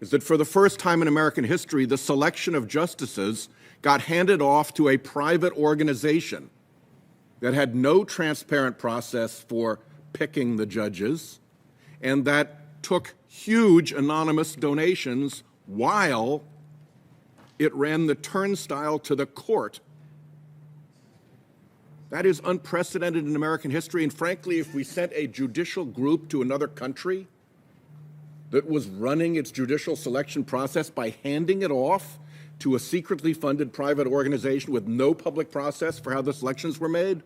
is that for the first time in American history, the selection of justices got handed off to a private organization that had no transparent process for picking the judges, and that took huge anonymous donations while it ran the turnstile to the court. That is unprecedented in American history, and frankly, if we sent a judicial group to another country that was running its judicial selection process by handing it off to a secretly funded private organization with no public process for how the selections were made,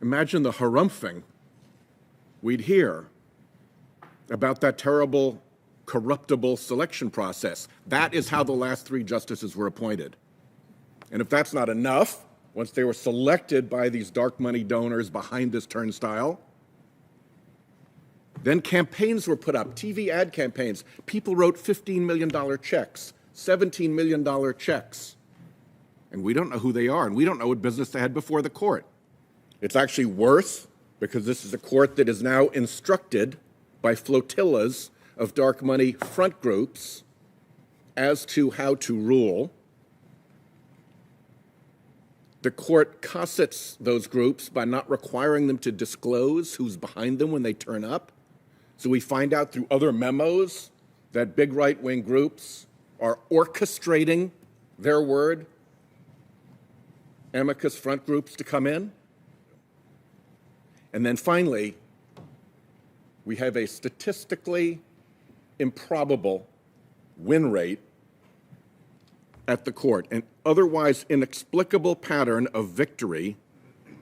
imagine the harumphing we'd hear about that terrible, corruptible selection process. That is how the last 3 justices were appointed. And if that's not enough, once they were selected by these dark money donors behind this turnstile, then campaigns were put up, TV ad campaigns. People wrote $15 million checks, $17 million checks. And we don't know who they are, and we don't know what business they had before the court. It's actually worse, because this is a court that is now instructed by flotillas of dark money front groups as to how to rule. The court cossets those groups by not requiring them to disclose who's behind them when they turn up. So we find out through other memos that big right-wing groups are orchestrating their word, amicus front groups to come in. And then finally, we have a statistically improbable win rate at the court, an otherwise inexplicable pattern of victory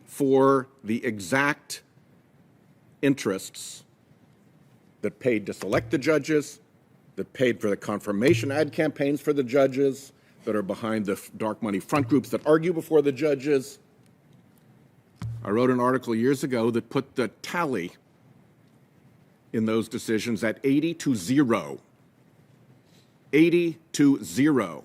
for the exact interests that paid to select the judges, that paid for the confirmation ad campaigns for the judges, that are behind the dark money front groups that argue before the judges. I wrote an article years ago that put the tally in those decisions at 80-0. 80-0.